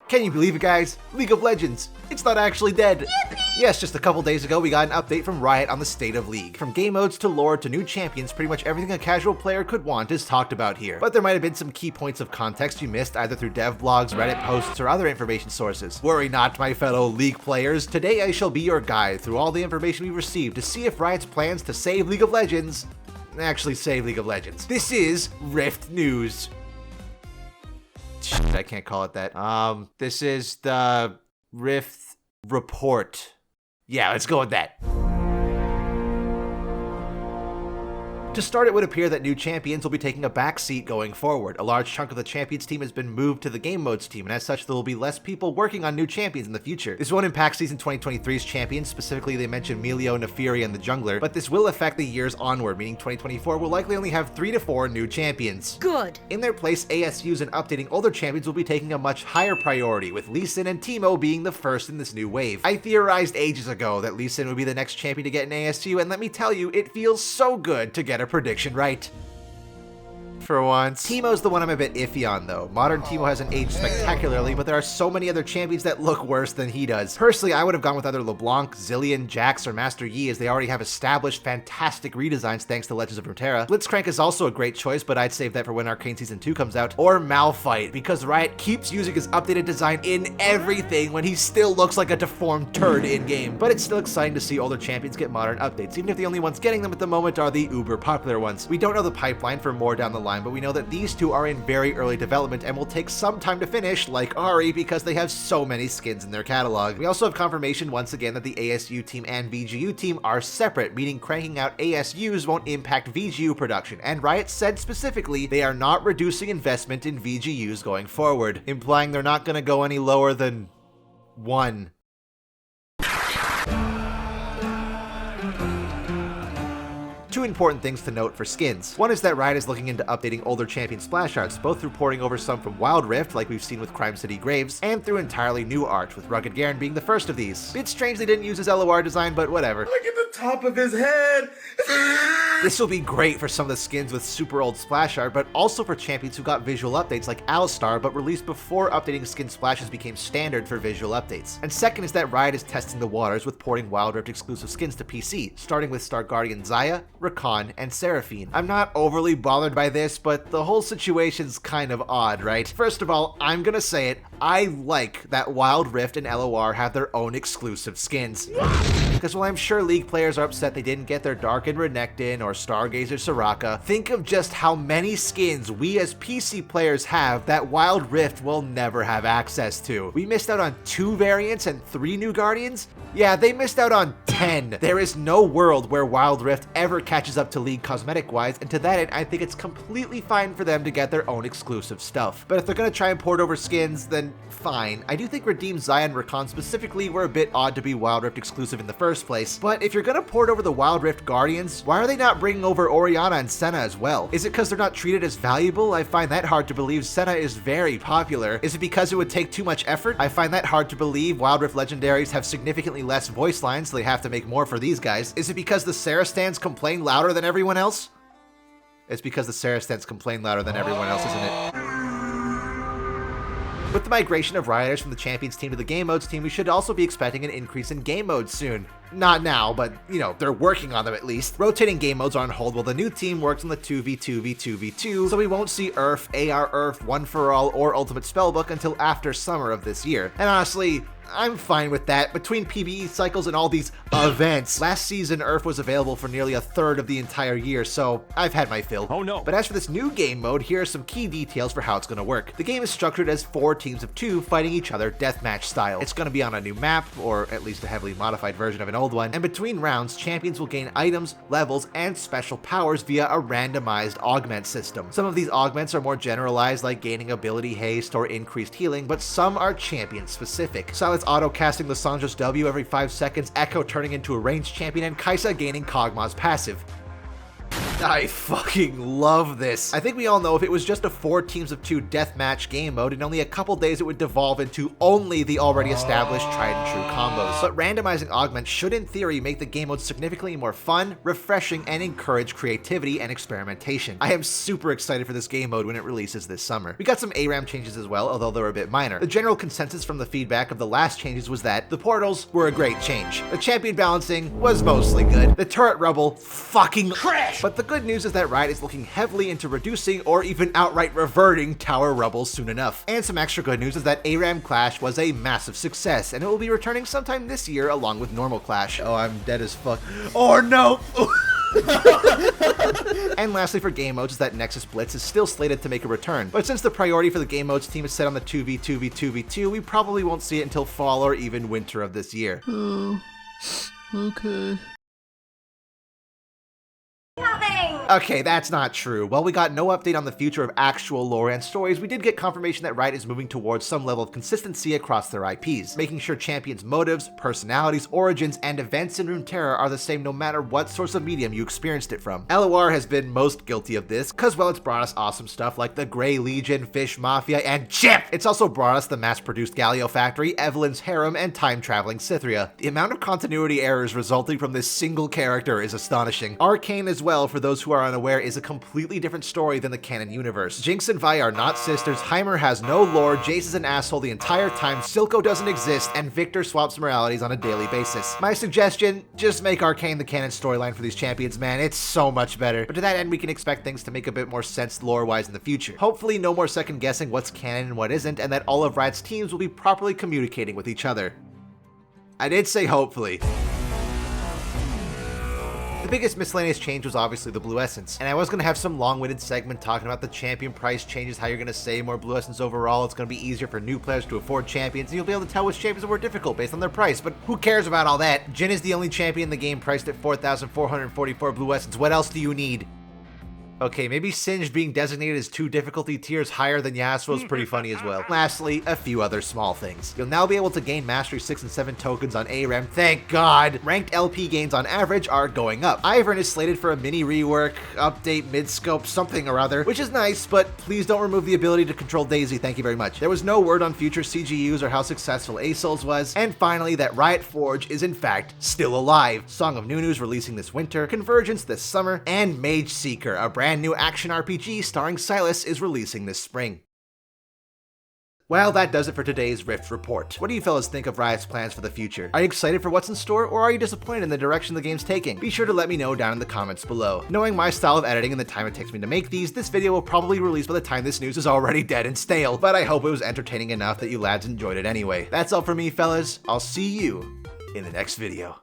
Can you believe it, guys? League of Legends, it's not actually dead. Yippee! Yes, just a couple days ago we got an update from Riot on the state of League. From game modes to lore to new champions, pretty much everything a casual player could want is talked about here. But there might have been some key points of context you missed either through dev blogs, Reddit posts, or other information sources. Worry not, my fellow League players. Today I shall be your guide through all the information we received to see if Riot's plans to save League of Legends actually save League of Legends. This is Rift News. I can't call it that. This is the Rift Report. Yeah, let's go with that. To start, it would appear that new champions will be taking a back seat going forward. A large chunk of the champions team has been moved to the game modes team, and as such, there will be less people working on new champions in the future. This won't impact Season 2023's champions, specifically they mentioned Melio, Nefiri, and the jungler, but this will affect the years onward, meaning 2024 will likely only have 3 to 4 new champions. Good. In their place, ASUs and updating older champions will be taking a much higher priority, with Lee Sin and Teemo being the first in this new wave. I theorized ages ago that Lee Sin would be the next champion to get an ASU, and let me tell you, it feels so good to get a prediction right. For once. Teemo's the one I'm a bit iffy on though. Modern Teemo hasn't aged spectacularly, but there are so many other champions that look worse than he does. Personally, I would have gone with either LeBlanc, Zillion, Jax, or Master Yi, as they already have established fantastic redesigns thanks to Legends of Runeterra. Blitzcrank is also a great choice, but I'd save that for when Arcane Season 2 comes out. Or Malphite, because Riot keeps using his updated design in everything when he still looks like a deformed turd in-game. But it's still exciting to see older champions get modern updates, even if the only ones getting them at the moment are the uber popular ones. We don't know the pipeline for more down the line, but we know that these two are in very early development and will take some time to finish, like Ari, because they have so many skins in their catalog. We also have confirmation once again that the ASU team and VGU team are separate, meaning cranking out ASUs won't impact VGU production, and Riot said specifically they are not reducing investment in VGUs going forward, implying they're not gonna go any lower than 1. Two important things to note for skins. One is that Riot is looking into updating older champion splash arts, both through porting over some from Wild Rift, like we've seen with Crime City Graves, and through entirely new art, with Rugged Garen being the first of these. Bit strange they didn't use his LOR design, but whatever. Look at the top of his head! This will be great for some of the skins with super old splash art, but also for champions who got visual updates like Alistar, but released before updating skin splashes became standard for visual updates. And second is that Riot is testing the waters with porting Wild Rift exclusive skins to PC, starting with Star Guardian Xayah, Rakan, and Seraphine. I'm not overly bothered by this, but the whole situation's kind of odd, right? First of all, I'm gonna say it, I like that Wild Rift and LOR have their own exclusive skins. Because while I'm sure League players are upset they didn't get their Darkened Renekton or Stargazer Soraka, think of just how many skins we as PC players have that Wild Rift will never have access to. We missed out on 2 variants and 3 new Guardians? Yeah, they missed out on 10. There is no world where Wild Rift ever catches up to League cosmetic-wise, and to that end, I think it's completely fine for them to get their own exclusive stuff. But if they're gonna try and port over skins, then fine. I do think Redeemed Xayah and Rakan specifically were a bit odd to be Wild Rift exclusive in the first place, but if you're gonna port over the Wild Rift Guardians, why are they not bringing over Orianna and Senna as well? Is it because they're not treated as valuable? I find that hard to believe. Senna is very popular. Is it because it would take too much effort? I find that hard to believe. Wild Rift legendaries have significantly less voice lines, so they have to make more for these guys. Is it because the Sarah stands complain louder than everyone else? It's because the Sarah stands complain louder than everyone else, isn't it? With the migration of Rioters from the Champions team to the Game Modes team, we should also be expecting an increase in game modes soon. Not now, but, you know, they're working on them at least. Rotating game modes are on hold while the new team works on the 2v2v2v2, so we won't see URF, AR URF, One For All, or Ultimate Spellbook until after summer of this year. And honestly, I'm fine with that. Between PBE cycles and all these events, last season URF was available for nearly a third of the entire year, so I've had my fill. Oh no. But as for this new game mode, here are some key details for how it's going to work. The game is structured as 4 teams of 2 fighting each other deathmatch style. It's going to be on a new map, or at least a heavily modified version of an old one, and between rounds, champions will gain items, levels, and special powers via a randomized augment system. Some of these augments are more generalized, like gaining ability haste or increased healing, but some are champion specific. Silence auto-casting Lissandra's W every 5 seconds, Echo turning into a ranged champion, and Kai'Sa gaining Kog'Maw's passive. I fucking love this. I think we all know if it was just a 4 teams of 2 deathmatch game mode, in only a couple days it would devolve into only the already established tried and true combos. But randomizing augments should in theory make the game mode significantly more fun, refreshing, and encourage creativity and experimentation. I am super excited for this game mode when it releases this summer. We got some ARAM changes as well, although they're a bit minor. The general consensus from the feedback of the last changes was that the portals were a great change. The champion balancing was mostly good. The turret rubble fucking trash. But the good news is that Riot is looking heavily into reducing or even outright reverting tower rubbles soon enough. And some extra good news is that ARAM Clash was a massive success, and it will be returning sometime this year along with normal Clash. Oh, I'm dead as fuck. Oh no! And lastly for game modes is that Nexus Blitz is still slated to make a return, but since the priority for the game modes team is set on the 2v2v2v2, we probably won't see it until fall or even winter of this year. Oh, okay. Okay, that's not true. While we got no update on the future of actual lore and stories, we did get confirmation that Riot is moving towards some level of consistency across their IPs, making sure champions' motives, personalities, origins, and events in Runeterra are the same no matter what source of medium you experienced it from. LOR has been most guilty of this, cause well it's brought us awesome stuff like the Grey Legion, Fish Mafia, and CHIP! It's also brought us the mass-produced Galio Factory, Evelyn's Harem, and time-traveling Cythria. The amount of continuity errors resulting from this single character is astonishing. Arcane as well, for those who are unaware, is a completely different story than the canon universe. Jinx and Vi are not sisters, Heimer has no lore, Jace is an asshole the entire time, Silco doesn't exist, and Victor swaps moralities on a daily basis. My suggestion, just make Arcane the canon storyline for these champions, man, it's so much better. But to that end, we can expect things to make a bit more sense lore-wise in the future. Hopefully no more second guessing what's canon and what isn't, and that all of Riot's teams will be properly communicating with each other. I did say hopefully. The biggest miscellaneous change was obviously the Blue Essence, and I was going to have some long-winded segment talking about the champion price changes, how you're going to save more Blue Essence overall, it's going to be easier for new players to afford champions, and you'll be able to tell which champions are more difficult based on their price, but who cares about all that? Jhin is the only champion in the game priced at 4,444 Blue Essence, what else do you need? Okay, maybe Singed being designated as 2 difficulty tiers higher than Yasuo is pretty funny as well. Lastly, a few other small things. You'll now be able to gain Mastery 6 and 7 tokens on ARAM, thank God! Ranked LP gains on average are going up. Ivern is slated for a mini rework, update, mid-scope, something or other, which is nice, but please don't remove the ability to control Daisy, thank you very much. There was no word on future CGUs or how successful ASOLs was, and finally that Riot Forge is in fact still alive. Song of Nunu's releasing this winter, Convergence this summer, and Mage Seeker, a brand new action RPG starring Silas, is releasing this spring. Well, that does it for today's Rift Report. What do you fellas think of Riot's plans for the future? Are you excited for what's in store, or are you disappointed in the direction the game's taking? Be sure to let me know down in the comments below. Knowing my style of editing and the time it takes me to make these, this video will probably release by the time this news is already dead and stale, but I hope it was entertaining enough that you lads enjoyed it anyway. That's all for me, fellas. I'll see you in the next video.